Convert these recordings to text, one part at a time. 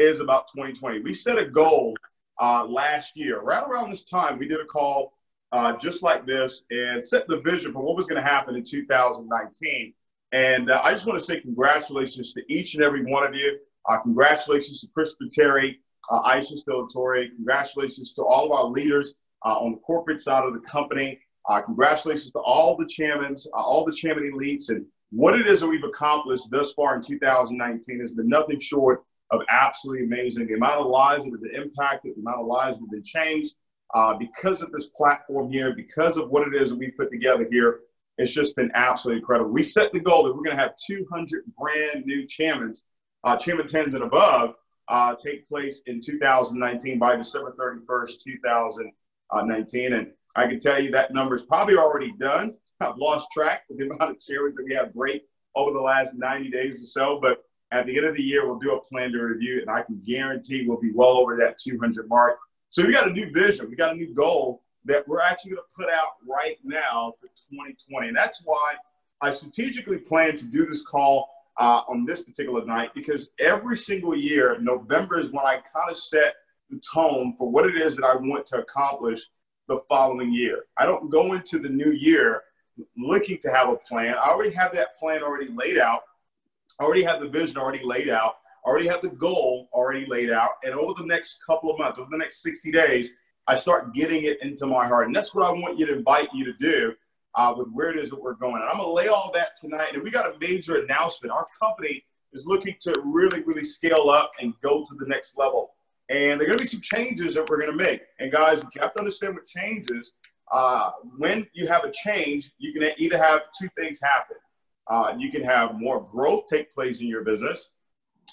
is about 2020. We set a goal last year, right around this time. We did a call just like this and set the vision for what was going to happen in 2019. And I just want to say congratulations to each and every one of you. Congratulations to Christopher Terry, Aisha Stillatori. Congratulations to all of our leaders on the corporate side of the company. Congratulations to all the chairmen elites, and what it is that we've accomplished thus far in 2019 has been nothing short of absolutely amazing. The amount of lives that have been impacted, the amount of lives that have been changed because of this platform here, because of what it is that we put together here. It's just been absolutely incredible. We set the goal that we're going to have 200 brand new chairman 10s and above take place in 2019 by December 31st, 2019. And I can tell you that number is probably already done. I've lost track of the amount of chairmen that we have break over the last 90 days or so. But at the end of the year, we'll do a plan to review, and I can guarantee we'll be well over that 200 mark. So we got a new vision. We got a new goal that we're actually going to put out right now for 2020. And that's why I strategically plan to do this call on this particular night, because every single year, November is when I kind of set the tone for what it is that I want to accomplish the following year. I don't go into the new year looking to have a plan. I already have that plan already laid out. I already have the vision already laid out. I already have the goal already laid out. And over the next couple of months, over the next 60 days, I start getting it into my heart. And that's what I want you to invite you to do with where it is that we're going. And I'm going to lay all that tonight. And we got a major announcement. Our company is looking to really, really scale up and go to the next level. And there are going to be some changes that we're going to make. And guys, you have to understand what changes. When you have a change, you can either have two things happen. You can have more growth take place in your business.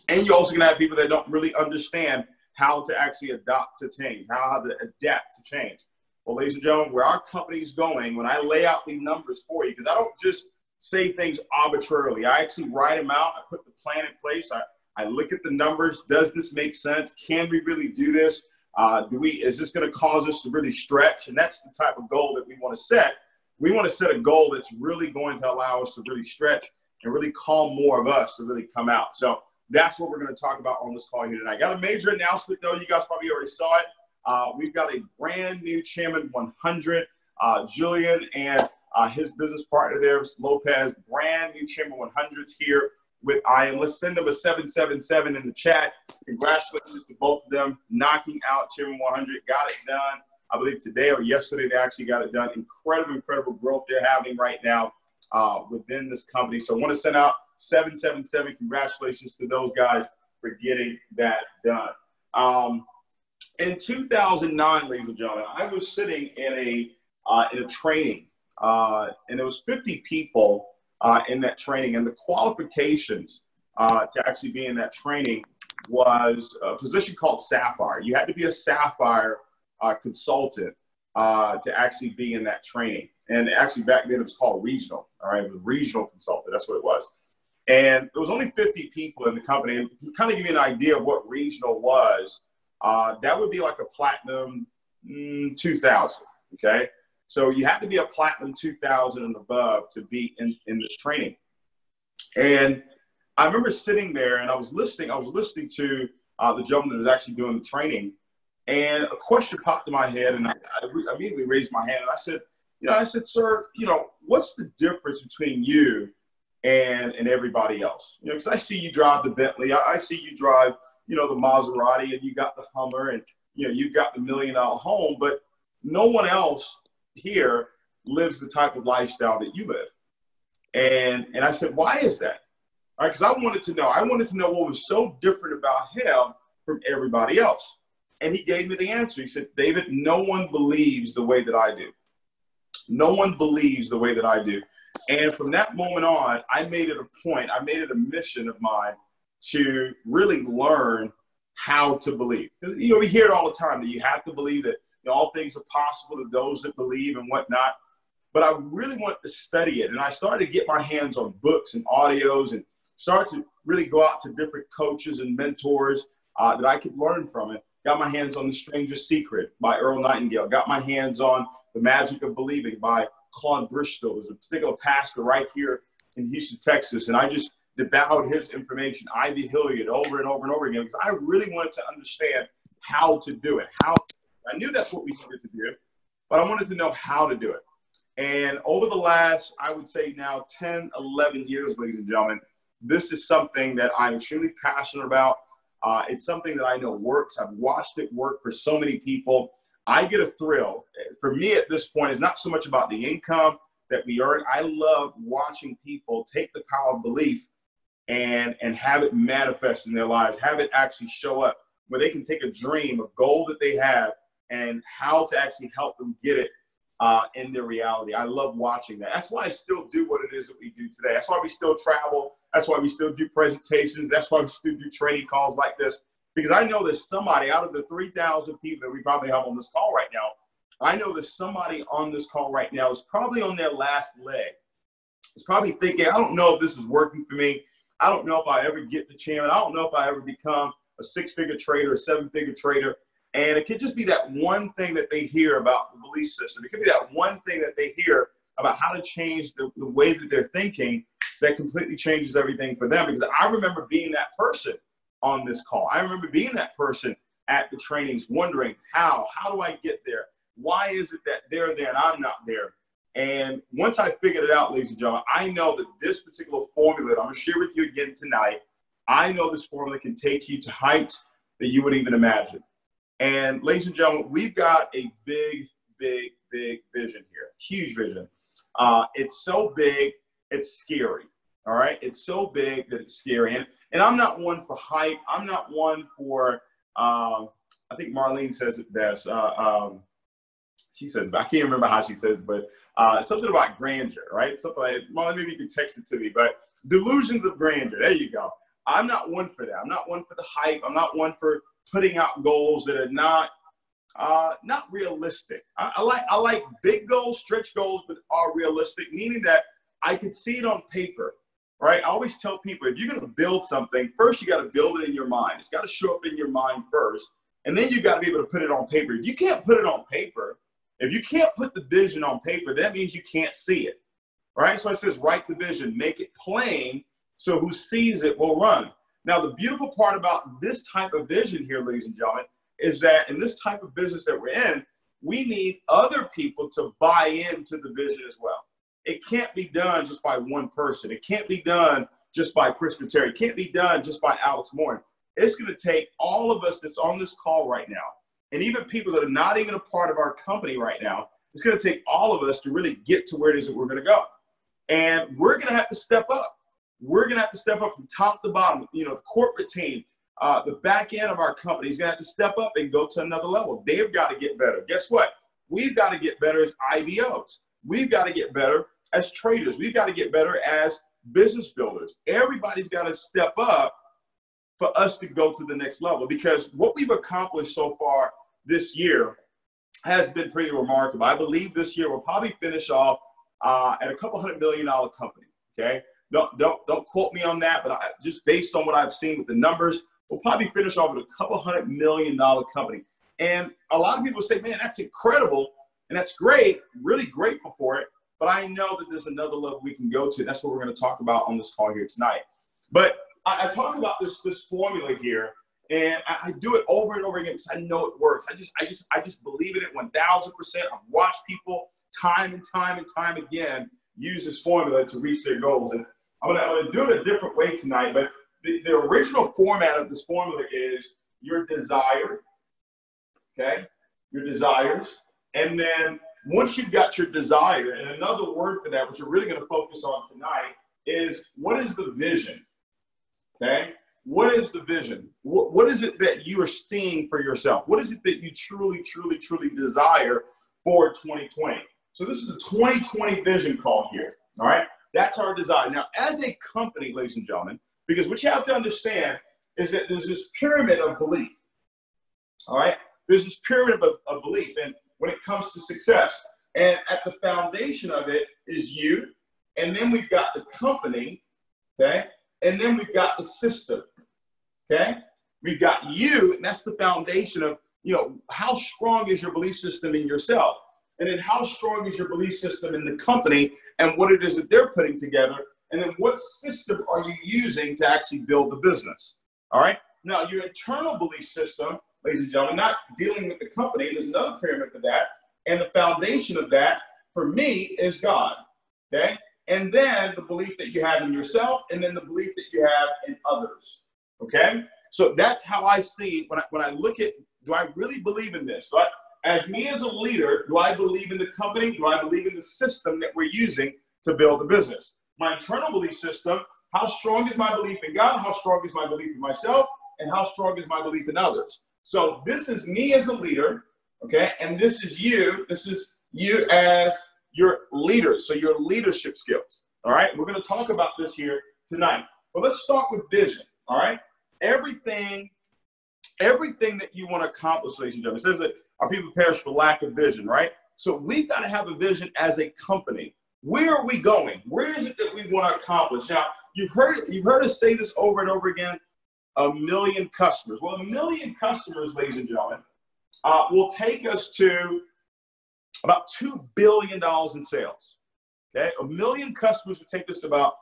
And you're also going to have people that don't really understand how to actually adopt to change, how to adapt to change. Well, ladies and gentlemen, where our company is going, when I lay out the numbers for you, because I don't just say things arbitrarily. I actually write them out. I put the plan in place. I look at the numbers. Does this make sense? Can we really do this? Is this going to cause us to really stretch? And that's the type of goal that we want to set. We want to set a goal that's really going to allow us to really stretch and really call more of us to really come out. So that's what we're going to talk about on this call here tonight. Got a major announcement, though. You guys probably already saw it. We've got a brand new Chairman 100, Julian and his business partner there, Lopez, brand new Chairman 100s here with IM. Let's send them a 777 in the chat. Congratulations to both of them, knocking out Chairman 100. Got it done. I believe today or yesterday they actually got it done. Incredible growth they're having right now within this company. So I want to send out 777. Congratulations to those guys for getting that done. In 2009, ladies and gentlemen, I was sitting in a training, and there was 50 people in that training, and the qualifications to actually be in that training was a position called Sapphire. You had to be a Sapphire consultant to actually be in that training. And actually back then it was called regional, all right? It was regional consultant, that's what it was. And there was only 50 people in the company. And to kind of give you an idea of what regional was, that would be like a platinum 2000, okay? So you have to be a platinum 2000 and above to be in this training. And I remember sitting there and I was listening to the gentleman that was actually doing the training. And a question popped in my head, and I immediately raised my hand and I said, sir, what's the difference between you and everybody else? Because I see you drive the Bentley, I see you drive, the Maserati, and you got the Hummer, and you've got the $1 million home, but no one else here lives the type of lifestyle that you live. And I said, why is that? All right, because I wanted to know what was so different about him from everybody else. And he gave me the answer. He said, David, no one believes the way that I do. No one believes the way that I do. And from that moment on, I made it a mission of mine to really learn how to believe. Because, we hear it all the time that you have to believe that all things are possible to those that believe and whatnot. But I really wanted to study it. And I started to get my hands on books and audios and start to really go out to different coaches and mentors that I could learn from it. Got my hands on The Stranger's Secret by Earl Nightingale. Got my hands on The Magic of Believing by Claude Bristol. There's a particular pastor right here in Houston, Texas. And I just devoured his information, Ivy Hilliard, over and over and over again, because I really wanted to understand how to do it. I knew that's what we needed to do, but I wanted to know how to do it. And over the last, I would say now 10, 11 years, ladies and gentlemen, this is something that I'm extremely passionate about. It's something that I know works. I've watched it work for so many people. I get a thrill. For me at this point, it's not so much about the income that we earn. I love watching people take the power of belief and have it manifest in their lives, have it actually show up where they can take a dream, a goal that they have, and how to actually help them get it in their reality. I love watching that. That's why I still do what it is that we do today. That's why we still travel. That's why we still do presentations. That's why we still do training calls like this, because I know there's somebody out of the 3,000 people that we probably have on this call right now. I know there's somebody on this call right now is probably on their last leg. It's probably thinking, I don't know if this is working for me. I don't know if I ever get to chairman. I don't know if I ever become a 6-figure trader, a 7-figure trader. And it could just be that one thing that they hear about the belief system. It could be that one thing that they hear about how to change the way that they're thinking that completely changes everything for them. Because I remember being that person on this call. I remember being that person at the trainings wondering how do I get there? Why is it that they're there and I'm not there? And once I figured it out, ladies and gentlemen, I know that this particular formula that I'm going to share with you again tonight, I know this formula can take you to heights that you wouldn't even imagine. And ladies and gentlemen, we've got a big, big, big vision here, huge vision. It's so big, it's scary. All right. It's so big that it's scary. And I'm not one for hype. I'm not one for, I think Marlene says it best. She says, I can't remember how she says, but something about grandeur, right? Something like, Marlene, maybe you can text it to me, but delusions of grandeur. There you go. I'm not one for that. I'm not one for the hype. I'm not one for putting out goals that are not realistic. I like big goals, stretch goals, but are realistic, meaning that I could see it on paper, right? I always tell people, if you're going to build something, first you got to build it in your mind. It's got to show up in your mind first, and then you got to be able to put it on paper. If you can't put it on paper, if you can't put the vision on paper, that means you can't see it, right? So it says, write the vision, make it plain, so who sees it will run. Now, the beautiful part about this type of vision here, ladies and gentlemen, is that in this type of business that we're in, we need other people to buy into the vision as well. It can't be done just by one person. It can't be done just by Christopher Terry. It can't be done just by Alex Moore. It's going to take all of us that's on this call right now, and even people that are not even a part of our company right now, it's going to take all of us to really get to where it is that we're going to go. And we're going to have to step up. We're going to have to step up from top to bottom. You know, the corporate team, the back end of our company is going to have to step up and go to another level. They've got to get better. Guess what? We've got to get better as IBOs. We've got to get better as traders. We've got to get better as business builders. Everybody's got to step up for us to go to the next level, because what we've accomplished so far this year has been pretty remarkable. I believe this year we'll probably finish off at a couple $100 million company. Okay. Don't quote me on that, but just based on what I've seen with the numbers, we'll probably finish off with a couple $100 million company. And a lot of people say, man, that's incredible. And that's great. Really grateful for it. But I know that there's another level we can go to. That's what we're going to talk about on this call here tonight. But I talk about this formula here, and I do it over and over again because I know it works. I just believe in it 1,000%. I've watched people time and time again use this formula to reach their goals. And I'm gonna do it a different way tonight, but the original format of this formula is your desire, okay? Your desires. And then once you've got your desire, and another word for that, which we're really gonna focus on tonight, is what is the vision, okay? What is the vision? What is it that you are seeing for yourself? What is it that you truly desire for 2020? So this is the 2020 vision call here, all right? That's our desire. Now, as a company, ladies and gentlemen, because what you have to understand is that there's this pyramid of belief, all right? There's this pyramid of belief, and when it comes to success, and at the foundation of it is you, and then we've got the company, okay? And then we've got the system, okay? We've got you, and that's the foundation of, you know, how strong is your belief system in yourself? And then how strong is your belief system in the company and what it is that they're putting together And then what system are you using to actually build the business? All right. Now, your internal belief system, ladies and gentlemen, not dealing with the company, there's another pyramid to that. And the foundation of that, for me, is God. Okay. And then the belief that you have in yourself, and then the belief that you have in others. Okay. So that's how I see when I look at, do I really believe in this? So as me as a leader, do I believe in the company? Do I believe in the system that we're using to build the business? My internal belief system, how strong is my belief in God? How strong is my belief in myself? And how strong is my belief in others? So this is me as a leader, okay? And this is you as your leader, so your leadership skills, all right? We're going to talk about this here tonight. But let's start with vision, all right? Everything that you want to accomplish, ladies and gentlemen, it says that our people perish for lack of vision, right? So we've got to have a vision as a company. Where are we going? Where is it that we want to accomplish? Now, you've heard us say this over and over again, 1 million customers. Well, 1 million customers, ladies and gentlemen, will take us to about $2 billion in sales. Okay, 1 million customers will take us to about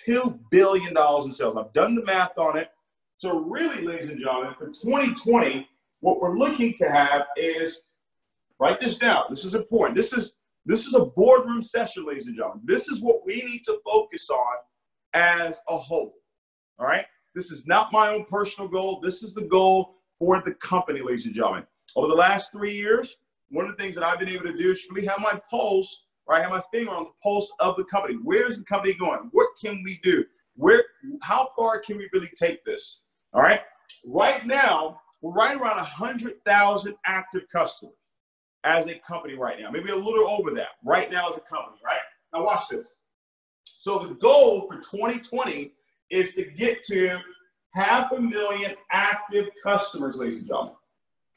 $2 billion in sales. I've done the math on it. So really, ladies and gentlemen, for 2020, what we're looking to have is, write this down. This is important. This is a boardroom session, ladies and gentlemen. This is what we need to focus on as a whole. All right? This is not my own personal goal. This is the goal for the company, ladies and gentlemen. Over the last 3 years, one of the things that I've been able to do is really have my pulse, right? Have my finger on the pulse of the company. Where's the company going? What can we do? How far can we really take this? All right? Right now, we're right around 100,000 active customers as a company right now. Maybe a little over that right now as a company, right? Now watch this. So the goal for 2020 is to get to 500,000 active customers, ladies and gentlemen.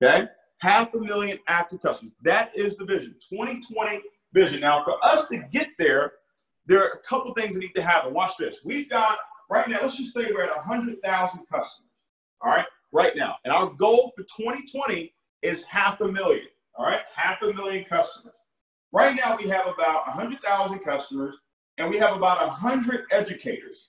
Okay? 500,000 active customers. That is the vision, 2020 vision. Now, for us to get there, there are a couple things that need to happen. Watch this. We've got, right now, let's just say we're at 100,000 customers, all right, right now. And our goal for 2020 is 500,000, all right, 500,000 customers. Right now, we have about 100,000 customers, and we have about 100 educators,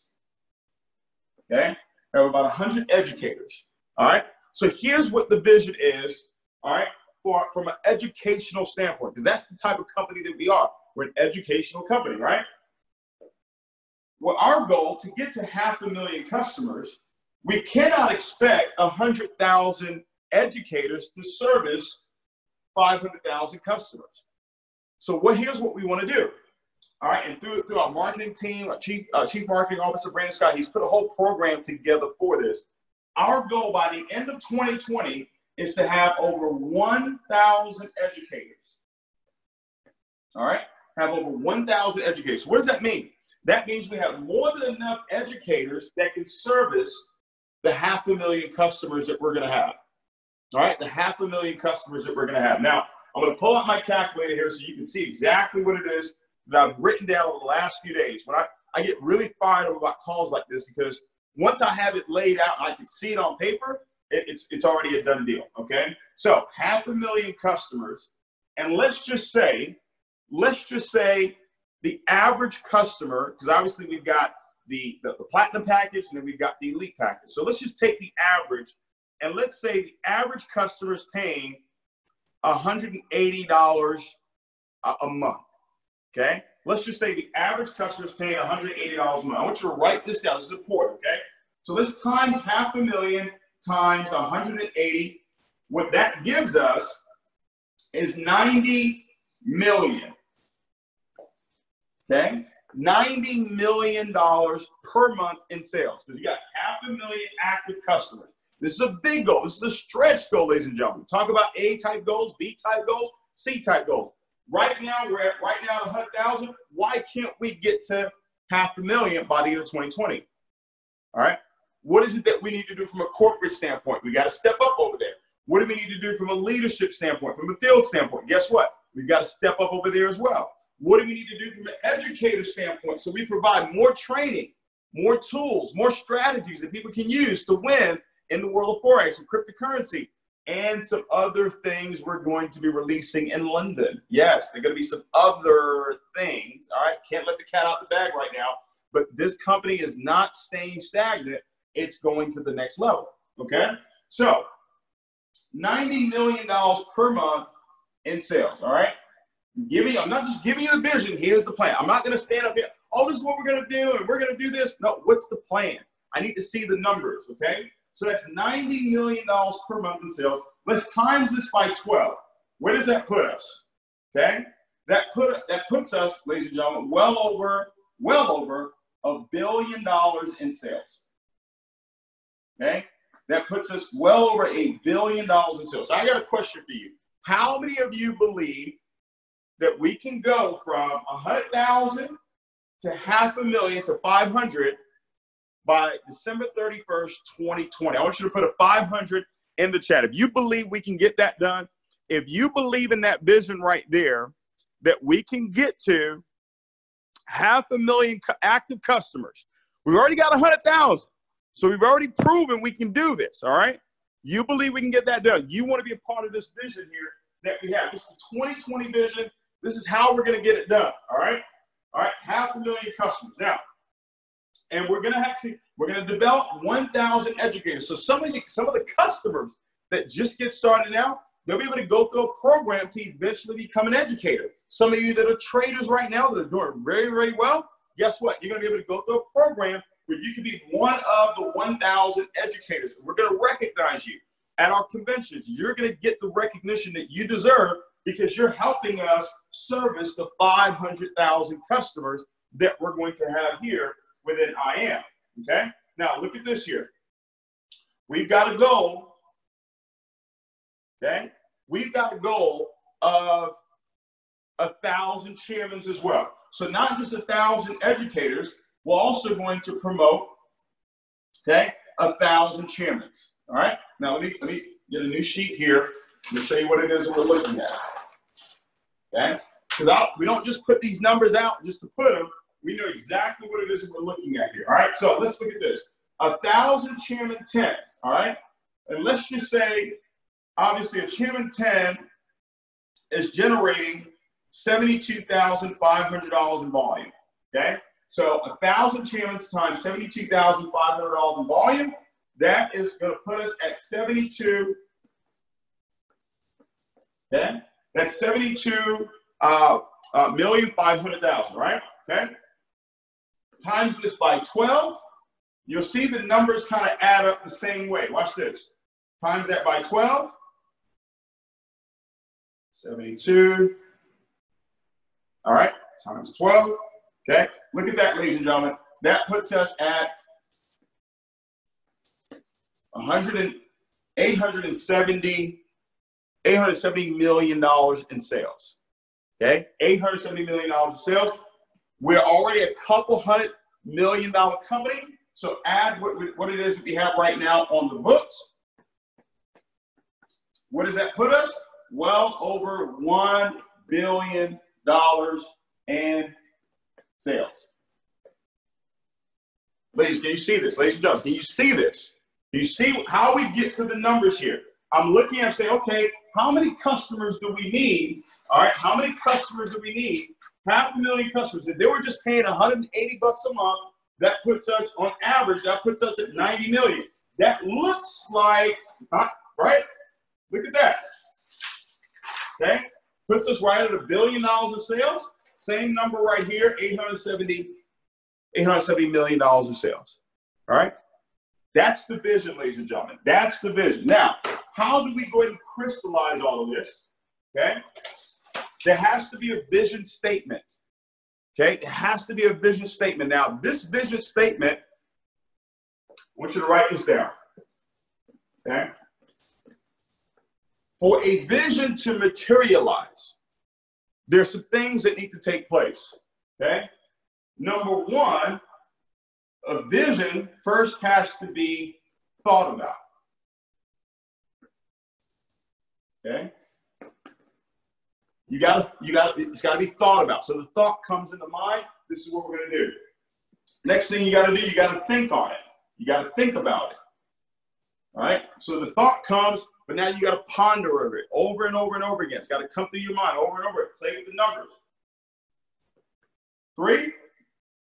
okay? We have about 100 educators, all right? So here's what the vision is, all right, from an educational standpoint, because that's the type of company that we are. We're an educational company, right? Well, our goal to get to 500,000 customers, we cannot expect 100,000 educators to service 500,000 customers. So here's what we want to do. All right, and through our marketing team, our chief marketing officer, Brandon Scott, he's put a whole program together for this. Our goal by the end of 2020 is to have over 1,000 educators. All right, have over 1,000 educators. So what does that mean? That means we have more than enough educators that can service the 500,000 customers that we're going to have. All right, the 500,000 customers that we're going to have. Now, I'm going to pull out my calculator here so you can see exactly what it is that I've written down over the last few days. When I get really fired up about calls like this, because once I have it laid out and I can see it on paper, it's already a done deal, okay? So 500,000 customers, and let's just say the average customer, because obviously we've got the platinum package and then we've got the elite package. So let's just take the average, and let's say the average customer is paying $180 a month, okay? Let's just say the average customer is paying $180 a month. I want you to write this down. This is important, okay? So let's times 500,000 times 180. What that gives us is 90 million. Okay? $90 million per month in sales. Because you got 500,000 active customers. This is a big goal. This is a stretch goal, ladies and gentlemen. Talk about A-type goals, B-type goals, C-type goals. Right now, we're at 100,000. Why can't we get to 500,000 by the end of 2020? All right? What is it that we need to do from a corporate standpoint? We got to step up over there. What do we need to do from a leadership standpoint, from a field standpoint? Guess what? We've got to step up over there as well. What do we need to do from an educator standpoint? So we provide more training, more tools, more strategies that people can use to win in the world of Forex and cryptocurrency, and some other things we're going to be releasing in London. Yes, there are going to be some other things. All right, can't let the cat out the bag right now. but this company is not staying stagnant. It's going to the next level, okay? So $90 million per month in sales, all right? I'm not just giving you the vision. Here's the plan. I'm not going to stand up here. Oh, this is what we're going to do, and we're going to do this. No, what's the plan? I need to see the numbers, okay? So that's $90 million per month in sales. Let's times this by 12. Where does that put us? Okay? That puts us, ladies and gentlemen, well over $1 billion in sales. Okay? That puts us well over $1 billion in sales. So I got a question for you. How many of you believe that we can go from 100,000 to 500,000 to 500 by December 31st, 2020? I want you to put a 500 in the chat. If you believe we can get that done, if you believe in that vision right there, that we can get to 500,000 active customers. We've already got 100,000. So we've already proven we can do this, all right? You believe we can get that done. You want to be a part of this vision here that we have. This is the 2020 vision. This is how we're going to get it done, all right? All right, 500,000 customers. Now, and we're going to develop 1,000 educators. So some of the customers that just get started now, they'll be able to go through a program to eventually become an educator. Some of you that are traders right now that are doing very, very well, guess what? You're going to be able to go through a program where you can be one of the 1,000 educators. We're going to recognize you at our conventions. You're going to get the recognition that you deserve because you're helping us service the 500,000 customers that we're going to have here within IM. Okay? Now, look at this here. We've got a goal. Okay? We've got a goal of 1,000 chairmen as well. So not just 1,000 educators, we're also going to promote, okay, 1,000 chairmen. All right? Now let me get a new sheet here. Let me show you what it is that we're looking at. Okay? Because we don't just put these numbers out just to put them. We know exactly what it is that we're looking at here. All right? So let's look at this. 1,000 chairman 10s. All right? And let's just say, obviously, a chairman 10 is generating $72,500 in volume. Okay? So 1,000 chairmen times $72,500 in volume, that is going to put us at 72. Okay? That's 72,500,000, right? Okay? Times this by 12, you'll see the numbers kind of add up the same way. Watch this. Times that by 12, 72. All right, times 12. Okay, look at that, ladies and gentlemen. That puts us at $870 million in sales. Okay, $870 million in sales. We're already a couple $100 million company. So add what it is that we have right now on the books. What does that put us? Well over $1 billion in sales. Ladies, can you see this? Ladies and gentlemen, can you see this? Do you see how we get to the numbers here? I'm looking and saying, okay, how many customers do we need? All right, how many customers do we need? 500,000 customers. If they were just paying $180 a month, that puts us, on average, that puts us at 90 million. That looks like, right? Look at that. Okay? Puts us right at $1 billion in sales. Same number right here, $870 million in sales. All right? That's the vision, ladies and gentlemen. That's the vision. Now, how do we go ahead and crystallize all of this? Okay? There has to be a vision statement. Okay? It has to be a vision statement. Now, this vision statement, I want you to write this down. Okay? For a vision to materialize, there's some things that need to take place. Okay? Number one, a vision first has to be thought about. Okay? It's got to be thought about. So the thought comes into mind. This is what we're going to do. Next thing you got to do, you got to think on it. You got to think about it. All right? So the thought comes, but now you got to ponder over it over and over and over again. It's got to come through your mind over and over. Play with the numbers. 3,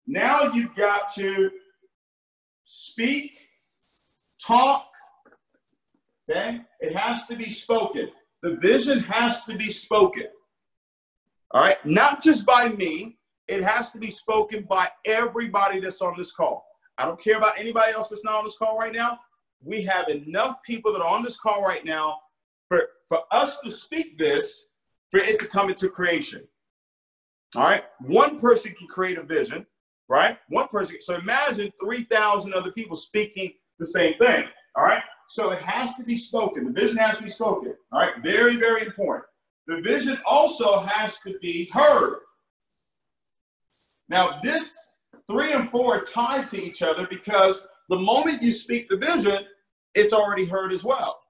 Now you've got to speak, talk, okay? It has to be spoken. The vision has to be spoken, all right? Not just by me. It has to be spoken by everybody that's on this call. I don't care about anybody else that's not on this call right now. We have enough people that are on this call right now for us to speak this, for it to come into creation. All right? One person can create a vision, right? One person. So imagine 3,000 other people speaking the same thing. All right? So it has to be spoken. The vision has to be spoken. All right? Very, very important. The vision also has to be heard. Now, this 3 and 4 are tied to each other because the moment you speak the vision, it's already heard as well.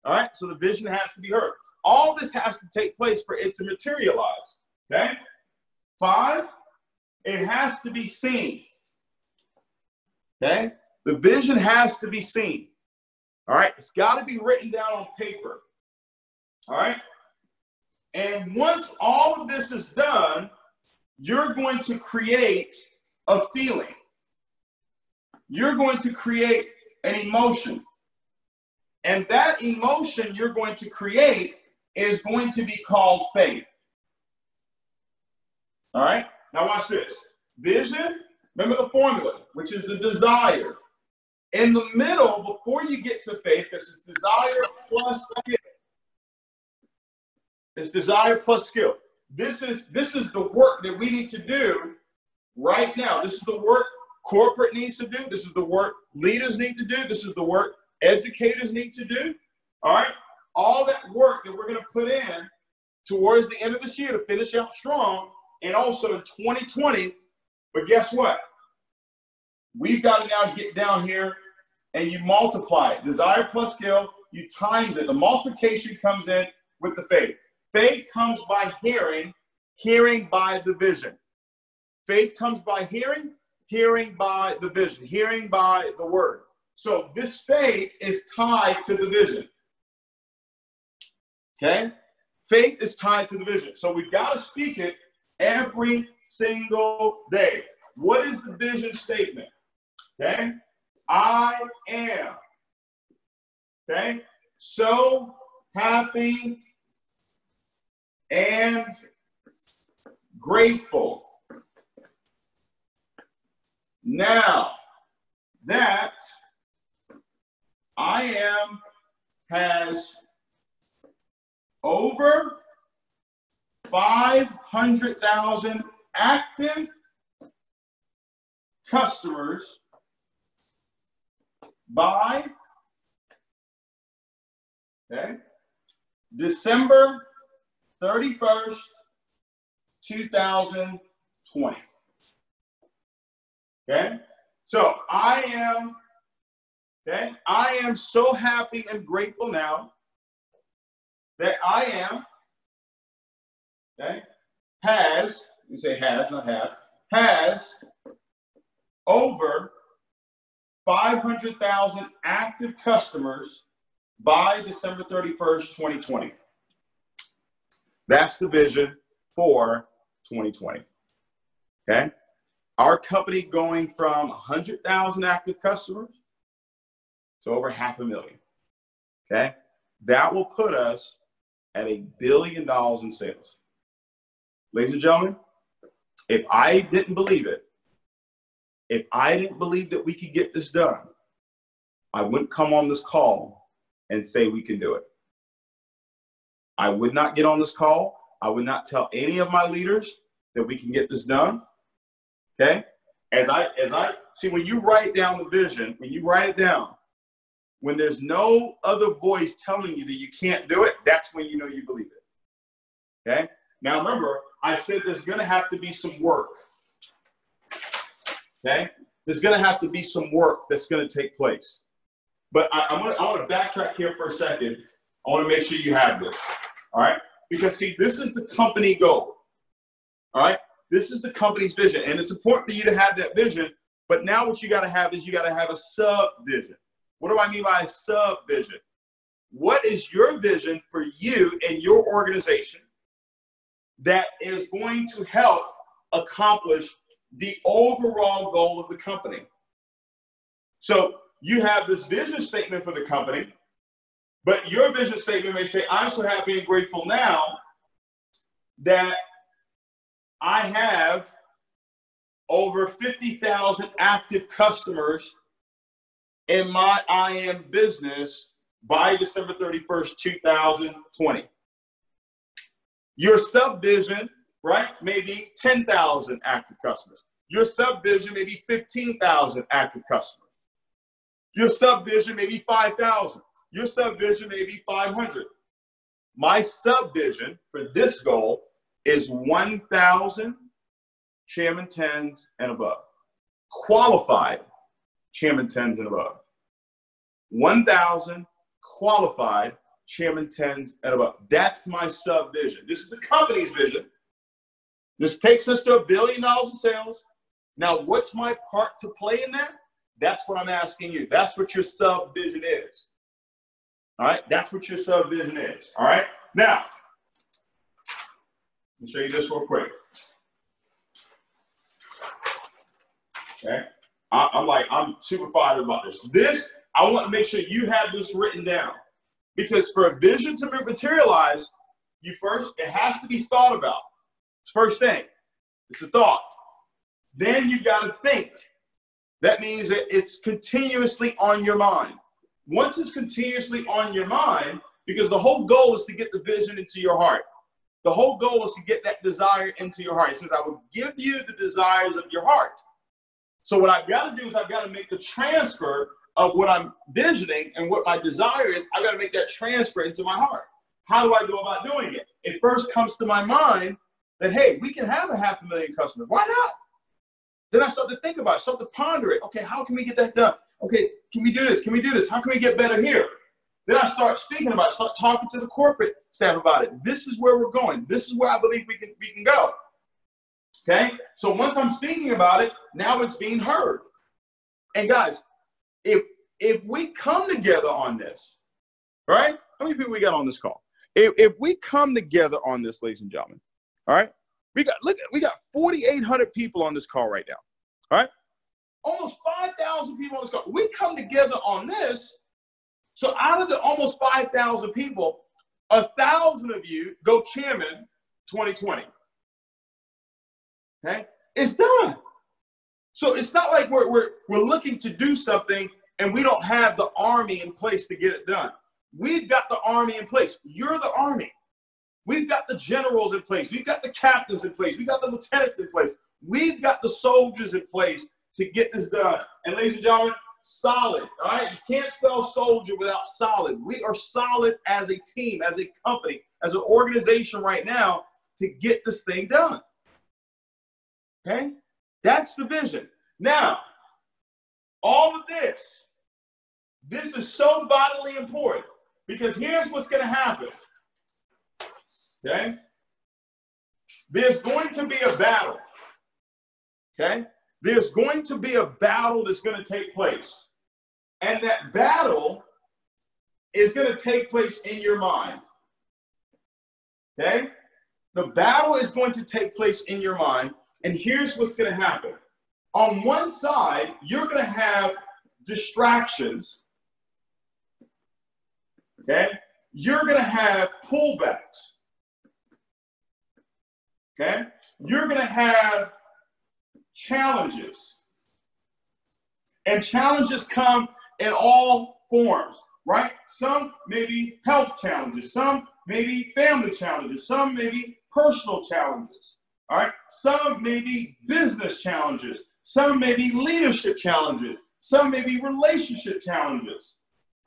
All right? So the vision has to be heard. All this has to take place for it to materialize. Okay? 5, it has to be seen. Okay? The vision has to be seen. All right? It's got to be written down on paper. All right? And once all of this is done, you're going to create a feeling. You're going to create an emotion. And that emotion you're going to create is going to be called faith. All right? Now watch this. Vision, remember the formula, which is a desire. In the middle, before you get to faith, this is desire plus skill. It's desire plus skill. This is the work that we need to do right now. This is the work corporate needs to do. This is the work leaders need to do. This is the work educators need to do. All right? All that work that we're going to put in towards the end of this year to finish out strong, and also in 2020. But guess what? We've got to now get down here and you multiply it. Desire plus skill, you times it. The multiplication comes in with the faith. Faith comes by hearing, hearing by the vision. Faith comes by hearing, hearing by the vision, hearing by the word. So this faith is tied to the vision. Okay? Faith is tied to the vision. So we've got to speak it every single day. What is the vision statement? Okay? I am. Okay? So happy and grateful. Now that I am has over 500,000 active customers by December 31st, 2020. Okay? So I am so happy and grateful now that I am, has, you say has, not have, has over 500,000 active customers by December 31st, 2020. That's the vision for 2020. Okay? Our company going from 100,000 active customers to over 500,000. Okay? That will put us at $1 billion in sales. Ladies and gentlemen, if I didn't believe it, if I didn't believe that we could get this done, I wouldn't come on this call and say we can do it. I would not get on this call. I would not tell any of my leaders that we can get this done. Okay? As I see, when you write down the vision, when you write it down, when there's no other voice telling you that you can't do it, that's when you know you believe it. Okay? Now remember, I said there's going to have to be some work. Okay? There's going to have to be some work that's going to take place. But I want to backtrack here for a second. I want to make sure you have this. All right? Because see, this is the company goal. All right? This is the company's vision. And it's important for you to have that vision. But now what you got to have is you got to have a sub-vision. What do I mean by a sub-vision? What is your vision for you and your organization that is going to help accomplish the overall goal of the company. So you have this vision statement for the company, but your vision statement may say, I'm so happy and grateful now that I have over 50,000 active customers in my IM business by December 31st, 2020. Your subvision, right, may be 10,000 active customers. Your subvision may be 15,000 active customers. Your subvision may be 5,000. Your subvision may be 500. My subvision for this goal is 1,000 Chairman 10s and above. Qualified Chairman 10s and above. 1,000 qualified Chairman 10s and above. That's my subvision. This is the company's vision. This takes us to $1 billion in sales. Now, what's my part to play in that? That's what I'm asking you. That's what your subvision is. All right? That's what your subvision is. All right? Now, let me show you this real quick. Okay? I'm super fired about this. I want to make sure you have this written down. Because for a vision to materialize, it has to be thought about. First thing, it's a thought. Then you got to think. That means that it's continuously on your mind. Once it's continuously on your mind, because the whole goal is to get the vision into your heart. The whole goal is to get that desire into your heart. It says, I will give you the desires of your heart. So what I've got to do is I've got to make the transfer of what I'm visioning and what my desire is. I've got to make that transfer into my heart. How do I go about doing it? It first comes to my mind that, hey, we can have 500,000 customers. Why not? Then I start to think about it, start to ponder it. Okay, how can we get that done? Okay, can we do this? Can we do this? How can we get better here? Then I start speaking about it, start talking to the corporate staff about it. This is where we're going. This is where I believe we can go. Okay? So once I'm speaking about it, now it's being heard. And guys, if we come together on this, right? How many people we got on this call? If we come together on this, ladies and gentlemen, all right? We got 4,800 people on this call right now. All right? Almost 5,000 people on this call. We come together on this. So out of the almost 5,000 people, 1,000 of you go chairman 2020. Okay? It's done. So it's not like we're looking to do something and we don't have the army in place to get it done. We've got the army in place. You're the army. We've got the generals in place. We've got the captains in place. We've got the lieutenants in place. We've got the soldiers in place to get this done. And ladies and gentlemen, solid, all right? You can't spell soldier without solid. We are solid as a team, as a company, as an organization right now to get this thing done. Okay? That's the vision. Now, all of this is so vitally important because here's what's going to happen. Okay? There's going to be a battle. Okay? There's going to be a battle that's going to take place. And that battle is going to take place in your mind. Okay? The battle is going to take place in your mind. And here's what's going to happen. On one side, you're going to have distractions. Okay? You're going to have pullbacks. Okay? You're going to have challenges. And challenges come in all forms, right? Some may be health challenges. Some may be family challenges. Some may be personal challenges. All right? Some may be business challenges. Some may be leadership challenges. Some may be relationship challenges.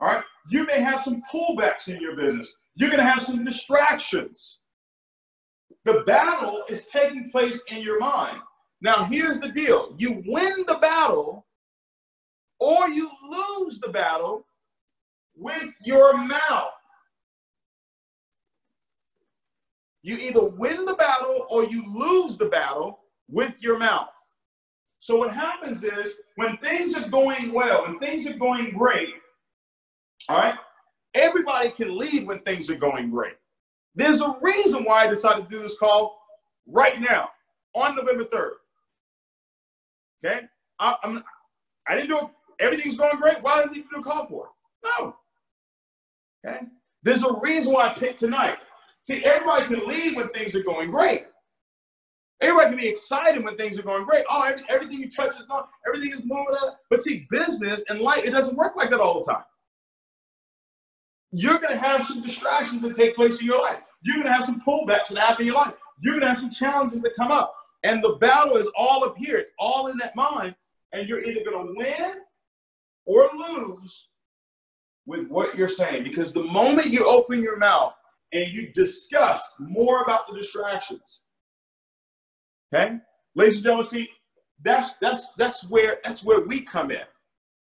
All right? You may have some pullbacks in your business. You're going to have some distractions. The battle is taking place in your mind. Now, here's the deal. You win the battle or you lose the battle with your mouth. You either win the battle or you lose the battle with your mouth. So what happens is when things are going well, when things are going great, all right, everybody can lead when things are going great. There's a reason why I decided to do this call right now on November 3rd. Okay? I didn't do it. Everything's going great. Why did I need to do a call for it? No. Okay? There's a reason why I picked tonight. See, everybody can lead when things are going great. Everybody can be excited when things are going great. Oh, everything you touch is going, everything is moving up. But see, business and life, it doesn't work like that all the time. You're going to have some distractions that take place in your life. You're going to have some pullbacks that happen in your life. You're going to have some challenges that come up. And the battle is all up here. It's all in that mind. And you're either going to win or lose with what you're saying. Because the moment you open your mouth and you discuss more about the distractions, okay, ladies and gentlemen, see, that's where we come in.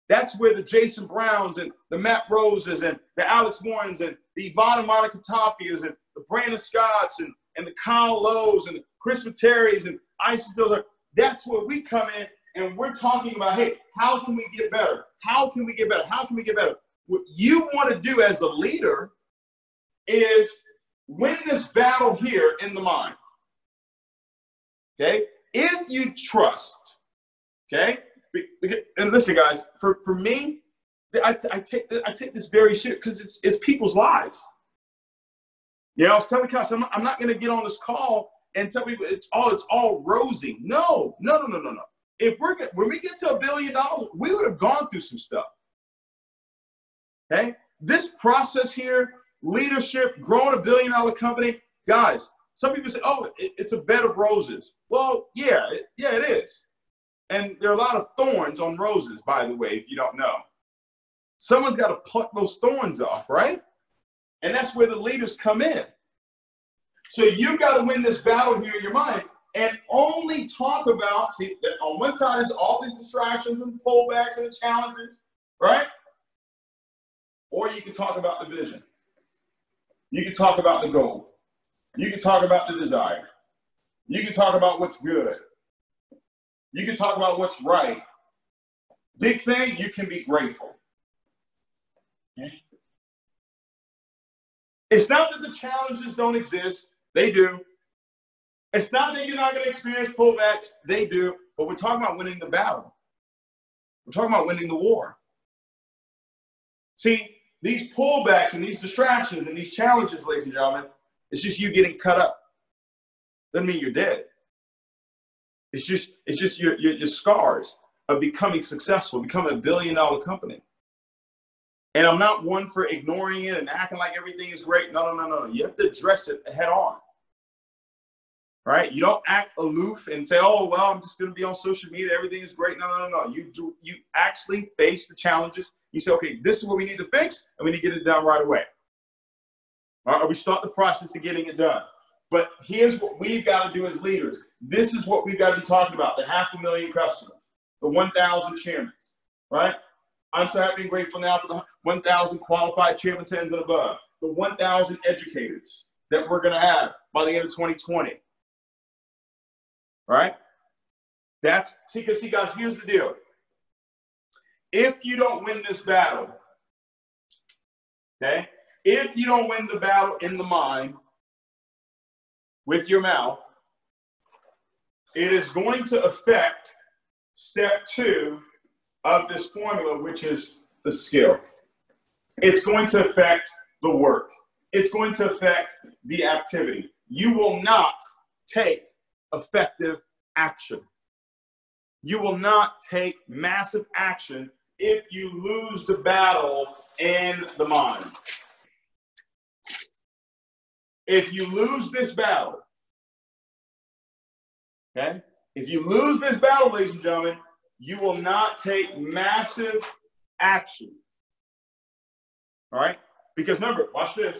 That's where the Jason Browns and the Matt Roses and the Alex Warrens and the Yvonne and Monica Tapias and the Brandon Scotts and the Kyle Lowe's and the Chris Terry's and Isis Diller. That's where we come in, and we're talking about, hey, how can we get better? How can we get better? How can we get better? What you want to do as a leader is win this battle here in the mind. Okay? If you trust, okay? And listen, guys, for me, I take this very serious because it's people's lives. You know, I was telling Cass, I'm not going to get on this call and tell people it's all rosy. No. When we get to $1 billion, we would have gone through some stuff. Okay, this process here, leadership, growing $1 billion company, guys. Some people say, "Oh, it's a bed of roses." Well, yeah, it is. And there are a lot of thorns on roses, by the way, if you don't know. Someone's got to pluck those thorns off, right? And that's where the leaders come in. So you've got to win this battle here in your mind and only talk about, see, on one side is all these distractions and pullbacks and the challenges, right? Or you can talk about the vision. You can talk about the goal. You can talk about the desire. You can talk about what's good. You can talk about what's right. Big thing, you can be grateful. Okay? It's not that the challenges don't exist. They do. It's not that you're not going to experience pullbacks. They do. But we're talking about winning the battle. We're talking about winning the war. See, these pullbacks and these distractions and these challenges, ladies and gentlemen, it's just you getting cut up. Doesn't mean you're dead. It's just your scars of becoming successful, becoming $1 billion company. And I'm not one for ignoring it and acting like everything is great. No. You have to address it head on. Right? You don't act aloof and say, "Oh, well, I'm just going to be on social media. Everything is great." No. You actually face the challenges. You say, "Okay, this is what we need to fix, and we need to get it done right away." All right? We start the process of getting it done. But here's what we've got to do as leaders. This is what we've got to be talking about: the 500,000 customers, the 1,000 chairmen, right? I'm so happy and grateful now for the 1,000 qualified chairman 10s and above, the 1,000 educators that we're going to have by the end of 2020. Right? See, guys, here's the deal. If you don't win this battle, okay, if you don't win the battle in the mind with your mouth, it is going to affect step 2 of this formula, which is the skill. It's going to affect the work. It's going to affect the activity. You will not take effective action. You will not take massive action if you lose the battle in the mind. If you lose this battle, okay? If you lose this battle, ladies and gentlemen, you will not take massive action. All right? Because remember, watch this.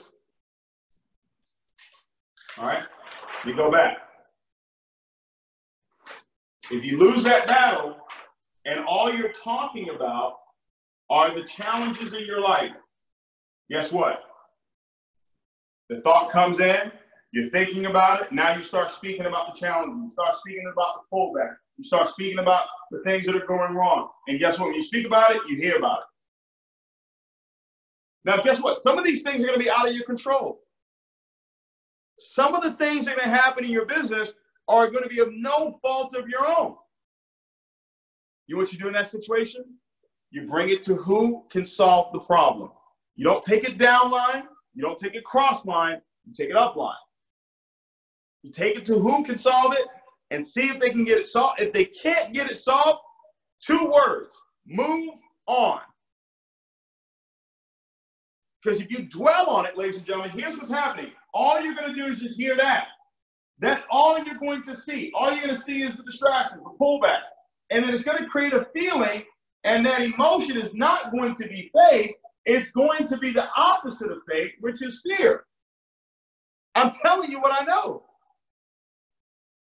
All right? You go back. If you lose that battle and all you're talking about are the challenges in your life, guess what? The thought comes in, you're thinking about it, now you start speaking about the challenges, you start speaking about the pullback, you start speaking about the things that are going wrong. And guess what? When you speak about it, you hear about it. Now, guess what? Some of these things are going to be out of your control. Some of the things that are going to happen in your business are going to be of no fault of your own. You know what you do in that situation? You bring it to who can solve the problem. You don't take it down line. You don't take it cross line. You take it up line. You take it to who can solve it and see if they can get it solved. If they can't get it solved, 2 words: move on. Because if you dwell on it, ladies and gentlemen, here's what's happening. All you're going to do is just hear that. That's all you're going to see. All you're going to see is the distraction, the pullback. And then it's going to create a feeling, and that emotion is not going to be faith. It's going to be the opposite of faith, which is fear. I'm telling you what I know.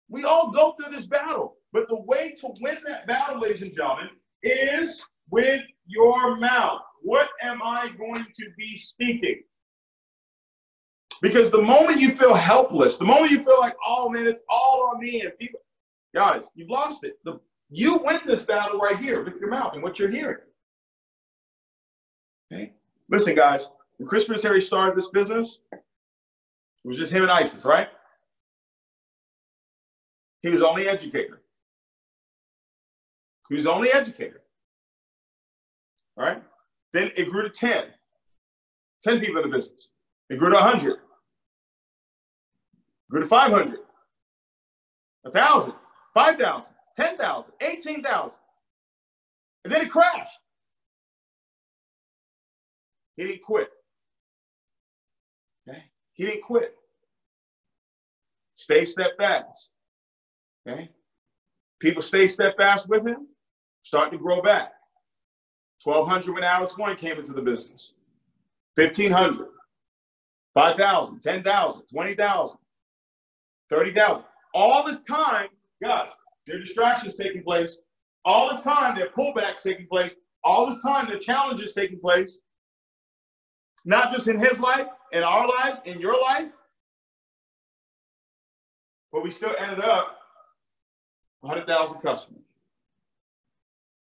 We all go through this battle. But the way to win that battle, ladies and gentlemen, is with your mouth. What am I going to be speaking? Because the moment you feel helpless, the moment you feel like, oh man, it's all on me, and people, guys, you've lost it. You win this battle right here with your mouth and what you're hearing. Okay? Listen, guys, when Chris Harry started this business, it was just him and Isis, right? He was the only educator. He was the only educator. All right? Then it grew to 10 people in the business. It grew to 100. Grew to 500. 1,000. 5,000. 10,000. 18,000. And then it crashed. He didn't quit. Okay? He didn't quit. Stay steadfast. Okay? People stay steadfast with him, start to grow back. 1,200 when Alex Boyne came into the business. 1,500. 5,000. 10,000. 20,000. 30,000. All this time, guys, there are distractions taking place. All this time, there are pullbacks taking place. All this time, there are challenges taking place. Not just in his life, in our lives, in your life. But we still ended up 100,000 customers.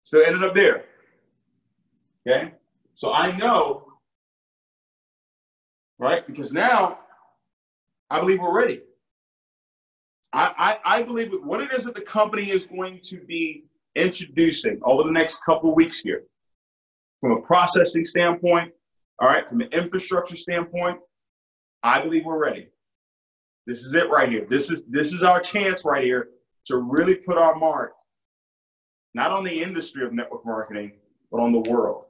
Still ended up there. Okay? So I know, right? Because now I believe we're ready. I believe what it is that the company is going to be introducing over the next couple of weeks here, from a processing standpoint, all right, from an infrastructure standpoint, I believe we're ready. This is it right here. This is our chance right here to really put our mark, not on the industry of network marketing, but on the world.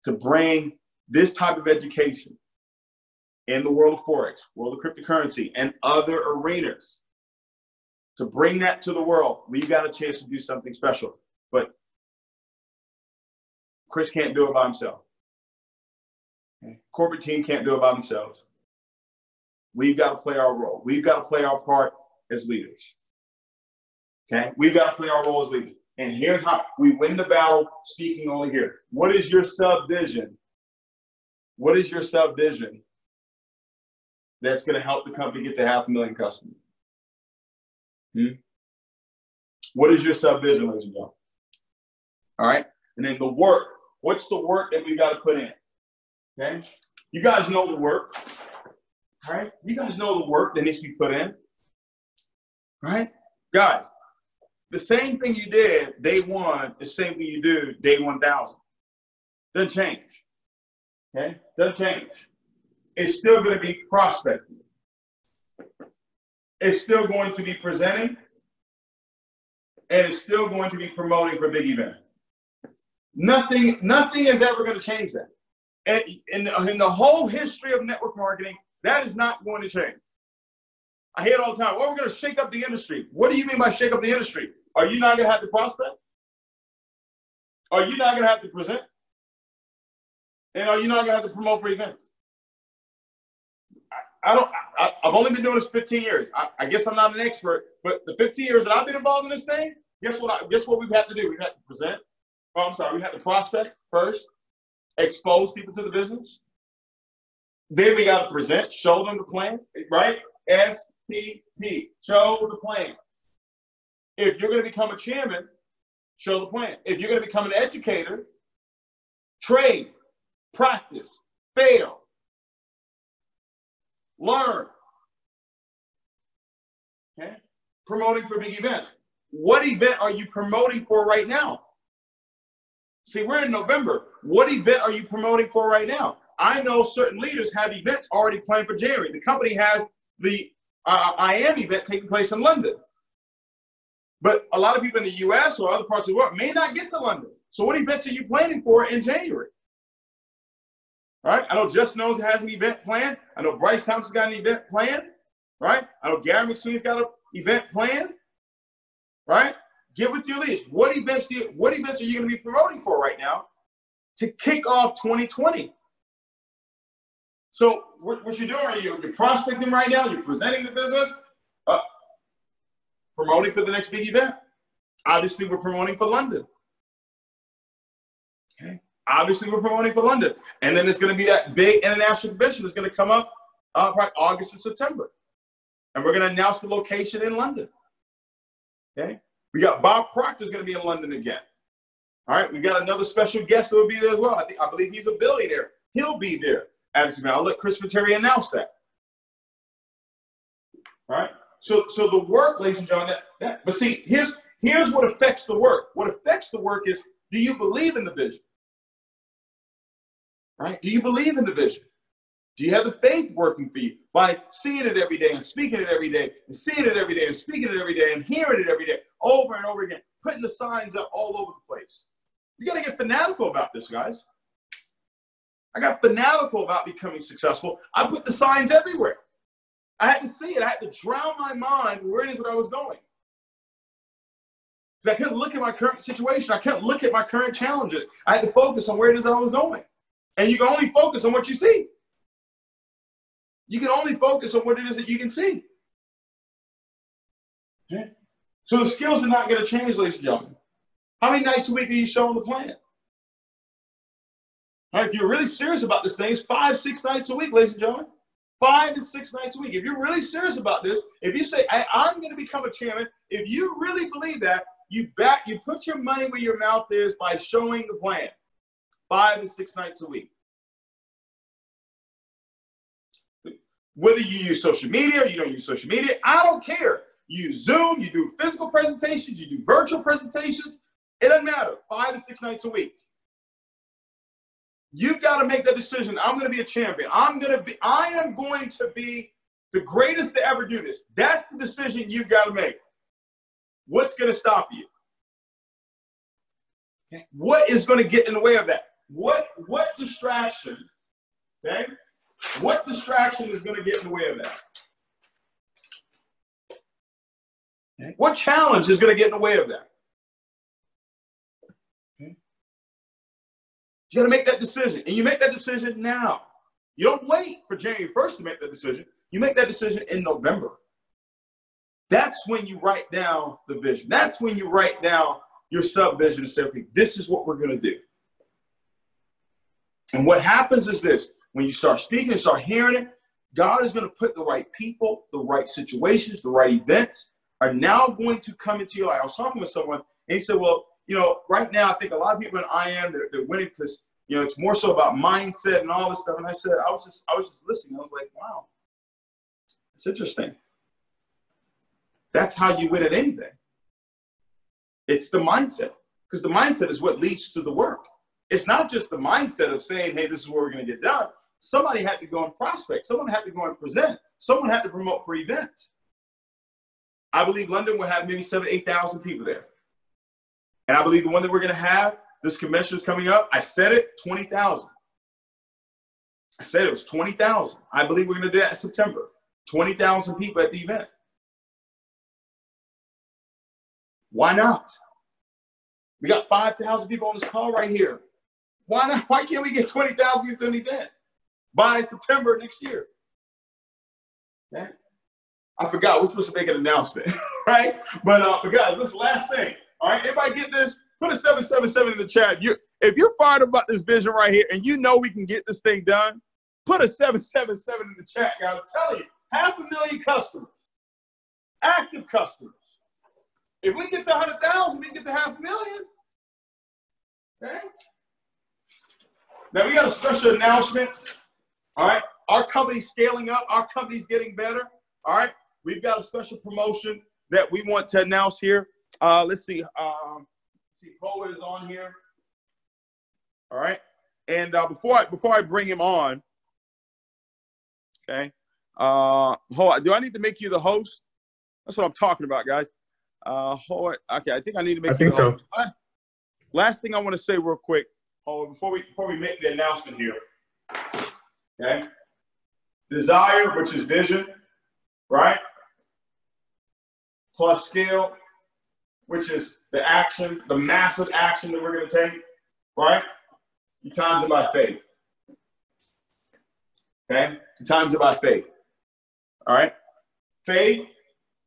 To bring this type of education in the world of Forex, world of cryptocurrency, and other arenas. To bring that to the world, we got a chance to do something special. But Chris can't do it by himself. Okay? Corporate team can't do it by themselves. We've got to play our role. We've got to play our part as leaders. Okay? We've got to play our role as leaders. And here's how we win the battle, speaking only here. What is your sub-vision? What is your sub-vision that's going to help the company get to 500,000 customers? What is your sub-vision, ladies and gentlemen? All right? And then the work. What's the work that we got to put in? Okay? You guys know the work. All right? You guys know the work that needs to be put in. Right? Guys, the same thing you did day one is the same thing you do day 1,000. Doesn't change. Okay? Doesn't change. It's still going to be prospecting. It's still going to be presenting. And it's still going to be promoting for big events. Nothing is ever going to change that. And in the whole history of network marketing, that is not going to change. I hear it all the time. Well, we're going to shake up the industry. What do you mean by shake up the industry? Are you not going to have to prospect? Are you not going to have to present? And are you not going to have to promote for events? I've only been doing this 15 years. I guess I'm not an expert, but the 15 years that I've been involved in this thing, guess what we've had to do? We've had to present. Oh, I'm sorry. We had to prospect first, expose people to the business. Then we got to present, show them the plan, right? STP, show the plan. If you're going to become a chairman, show the plan. If you're going to become an educator, train, practice, fail, learn. Okay? Promoting for big events. what event are you promoting for right now? See, we're in November. What event are you promoting for right now? I know certain leaders have events already planned for January. The company has the I Am event taking place in London. But a lot of people in the U.S. or other parts of the world may not get to London. So what events are you planning for in January? Right? I know Justin Owens has an event planned. I know Bryce Thompson's got an event planned. Right? I know Gary McSween's got an event planned. Right? Get with your leaders. What events are you going to be promoting for right now to kick off 2020? So what you're doing, you're prospecting right now. You're presenting the business. Promoting for the next big event. Obviously, we're promoting for London. Okay. Obviously, we're promoting for London. And then there's going to be that big international convention that's going to come up probably August and September. And we're going to announce the location in London. Okay. We got Bob Proctor's going to be in London again. All right. We got another special guest that will be there as well. I believe he's a billionaire. He'll be there at this event. I'll let Christopher Terry announce that. All right. So the work, ladies and gentlemen, but see, here's what affects the work. What affects the work is, do you believe in the vision? Right? Do you believe in the vision? Do you have the faith working for you by seeing it every day and speaking it every day and seeing it every day and speaking it every day and hearing it every day over and over again, putting the signs up all over the place? You got to get fanatical about this, guys. I got fanatical about becoming successful. I put the signs everywhere. I had to see it. I had to drown my mind where it is that I was going. I couldn't look at my current situation. I couldn't look at my current challenges. I had to focus on where it is that I was going. And you can only focus on what you see. You can only focus on what it is that you can see. Okay? So the skills are not going to change, ladies and gentlemen. How many nights a week are you showing the plan? All right, if you're really serious about this thing, it's 5-6 nights a week, ladies and gentlemen. 5 to 6 nights a week. If you're really serious about this, if you say, I'm going to become a chairman, if you really believe that, you put your money where your mouth is by showing the plan. 5 to 6 nights a week. Whether you use social media or you don't use social media, I don't care. You use Zoom, you do physical presentations, you do virtual presentations. It doesn't matter. 5 to 6 nights a week. You've got to make that decision. I'm going to be a champion. I am going to be the greatest to ever do this. That's the decision you've got to make. What's going to stop you? Okay. What is going to get in the way of that? What distraction, okay? What distraction is going to get in the way of that? Okay. What challenge is going to get in the way of that? Okay. You got to make that decision, and you make that decision now. You don't wait for January 1st to make that decision. You make that decision in November. That's when you write down the vision. That's when you write down your sub-vision and say, okay, this is what we're going to do. And what happens is this. When you start speaking and start hearing it, God is going to put the right people, the right situations, the right events are now going to come into your life. I was talking with someone, and he said, well, right now, I think a lot of people in IM, they're winning because, it's more so about mindset and all this stuff. And I said, I was just listening. I was like, wow, it's interesting. That's how you win at anything. It's the mindset, because the mindset is what leads to the work. It's not just the mindset of saying, hey, this is where we're going to get done. Somebody had to go and prospect. Someone had to go and present. Someone had to promote for events. I believe London will have maybe 7,000 to 8,000 people there. And I believe the one that we're going to have, this convention is coming up. I said it, 20,000. I said it was 20,000. I believe we're going to do that in September. 20,000 people at the event. Why not? We got 5,000 people on this call right here. Why not? Why can't we get 20,000 people to an event by September next year? Okay? I forgot. We're supposed to make an announcement, right? But guys, this last thing. All right, everybody get this? Put a 777 in the chat. If you're fired about this vision right here and you know we can get this thing done, put a 777 in the chat, guys. I'm telling you, 500,000 customers, active customers. If we get to 100,000, we can get to 500,000. Okay? Now, we got a special announcement. All right? Our company's scaling up. Our company's getting better. All right? We've got a special promotion that we want to announce here. Let's see. Poe is on here. All right. And before I bring him on, okay. Do I need to make you the host? That's what I'm talking about, guys. Okay, I think I need to make you the host. So. Last thing I want to say real quick, before we make the announcement here. Okay. Desire, which is vision, right? Plus skill, which is the action, the massive action that we're going to take, right? You times it by faith. Okay? You times it by faith. All right? Faith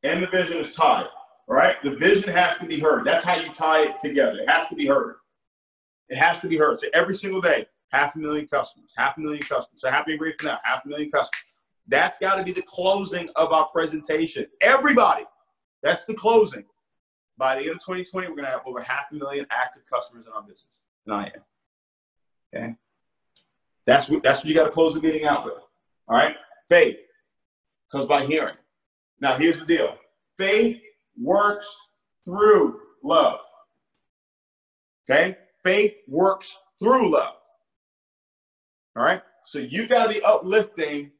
and the vision is tied. All right? The vision has to be heard. That's how you tie it together. It has to be heard. It has to be heard. So every single day, 500,000 customers, 500,000 customers. So happy and grateful now, 500,000 customers. That's got to be the closing of our presentation. Everybody, that's the closing. By the end of 2020, we're going to have over 500,000 active customers in our business. And I am. Okay? That's what you got to close the meeting out with. All right? Faith comes by hearing. Now, here's the deal. Faith works through love. Okay? Faith works through love. All right? So you got to be uplifting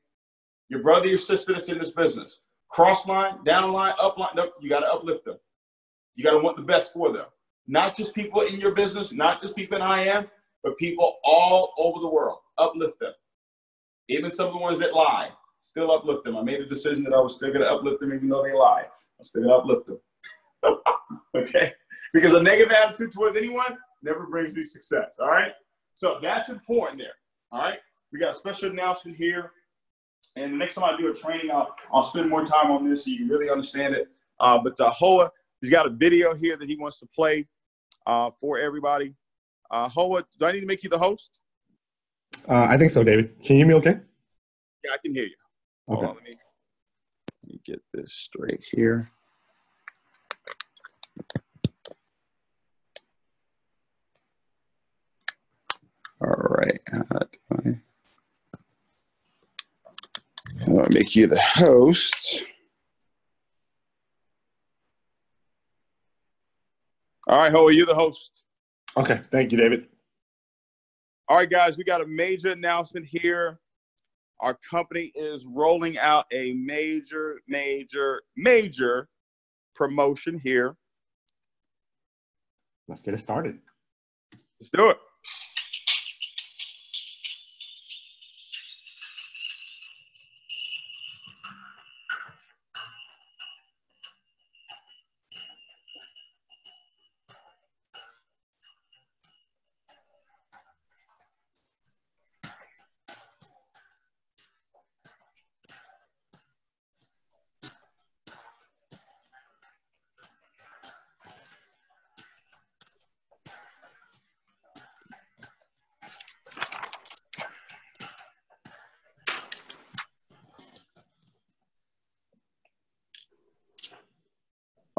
your brother, your sister that's in this business. Cross line, down line, up line. No, you got to uplift them. You got to want the best for them. Not just people in your business, not just people in IM, but people all over the world. Uplift them. Even some of the ones that lie, still uplift them. I made a decision that I was still going to uplift them even though they lie. I'm still going to uplift them. Okay? Because a negative attitude towards anyone never brings me success. All right? So that's important there. All right? We got a special announcement here. And the next time I do a training, I'll spend more time on this so you can really understand it. But Hoa, he's got a video here that he wants to play for everybody. Hoa, do I need to make you the host? I think so, David. Can you hear me okay? Yeah, I can hear you. Okay. Hold on, let me get this straight here. All right. I'll make you the host. All right, Hoa, you're the host. Okay, thank you, David. All right, guys, we got a major announcement here. Our company is rolling out a major promotion here. Let's get it started. Let's do it.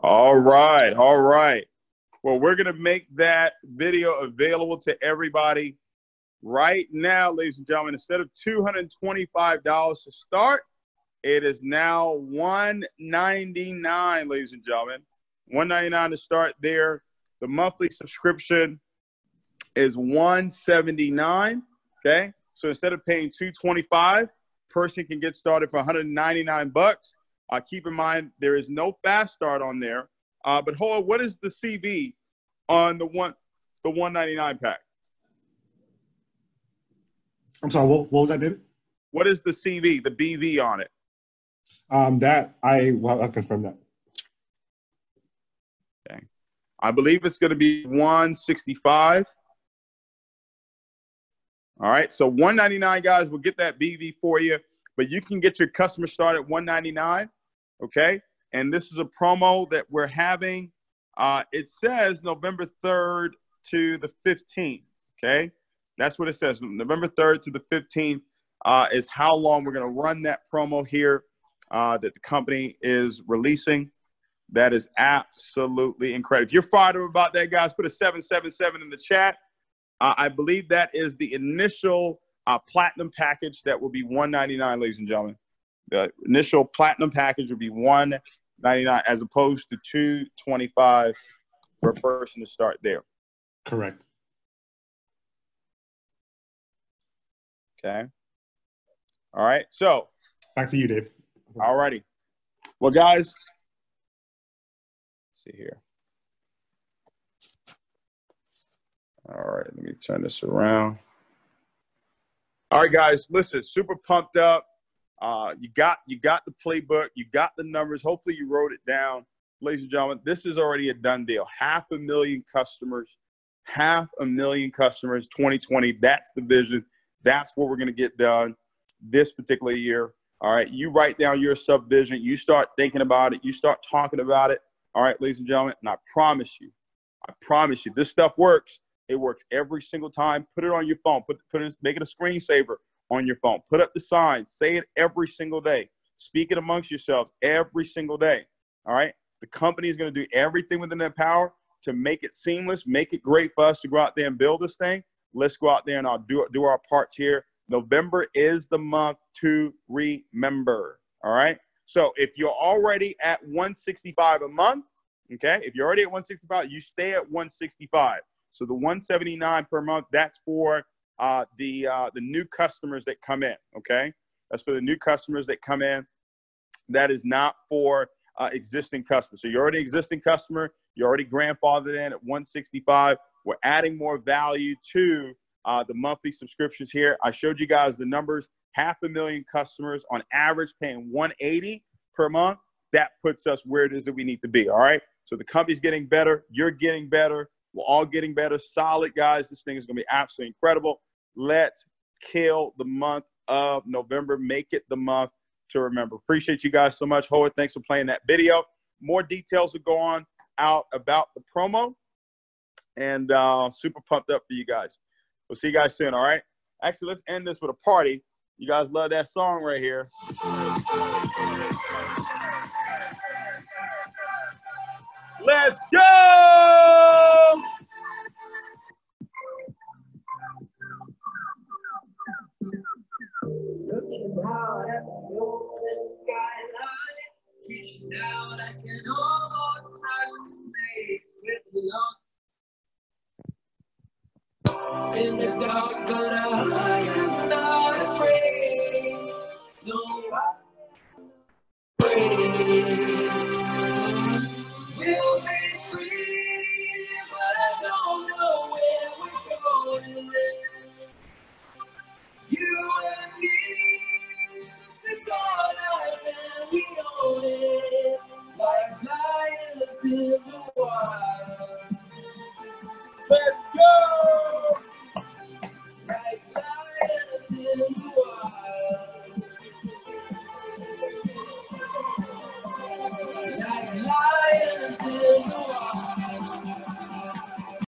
All right. All right. Well, we're going to make that video available to everybody right now, ladies and gentlemen. Instead of $225 to start, it is now $199, ladies and gentlemen. $199 to start there. The monthly subscription is $179. Okay. So instead of paying $225, person can get started for $199. Keep in mind, there is no fast start on there. But Hoa, what is the CV on the $199 pack? I'm sorry, what was that, David? What is the CV, the BV on it? I'll confirm that. Okay. I believe it's going to be $165. All right. So $199, guys, we'll get that BV for you. But you can get your customer start at $199. Okay. And this is a promo that we're having. It says November 3rd to the 15th. Okay. That's what it says. November 3rd to the 15th is how long we're going to run that promo here that the company is releasing. That is absolutely incredible. If you're fired up about that, guys, put a 777 in the chat. I believe that is the initial platinum package that will be $199, ladies and gentlemen. The initial platinum package will be $199. $99 as opposed to $225 per person to start there. Correct. Okay. All right. So back to you, Dave. All righty. Well, guys, let's see here. All right, let me turn this around. All right, guys, listen, super pumped up. You got the playbook, you got the numbers. Hopefully you wrote it down. Ladies and gentlemen, this is already a done deal. 500,000 customers, 500,000 customers, 2020. That's the vision. That's what we're going to get done this particular year. All right, you write down your sub-vision. You start thinking about it. You start talking about it. All right, ladies and gentlemen, and I promise you, this stuff works. It works every single time. Put it on your phone. Make it a screensaver on your phone. Put up the signs. Say it every single day. Speak it amongst yourselves every single day. All right? The company is going to do everything within their power to make it seamless, make it great for us to go out there and build this thing. Let's go out there and I'll do our parts here. November is the month to remember. All right? So if you're already at $165 a month, okay, if you're already at $165, you stay at $165. So the $179 per month, that's for the new customers that come in, okay? That's for the new customers that come in. That is not for existing customers. So you're already an existing customer. You're already grandfathered in at $165. We're adding more value to the monthly subscriptions here. I showed you guys the numbers. 500,000 customers on average paying $180 per month. That puts us where it is that we need to be, all right? So the company's getting better. You're getting better. We're all getting better. Solid, guys. This thing is going to be absolutely incredible. Let's kill the month of November. Make it the month to remember. Appreciate you guys so much. Howard, thanks for playing that video. More details will go on out about the promo. And super pumped up for you guys. We'll see you guys soon, all right? Actually, let's end this with a party. You guys love that song right here. Let's go! Looking out at the golden skyline, reaching down, I can almost touch the place with love. In the dark, but I am not afraid. No, I'm afraid.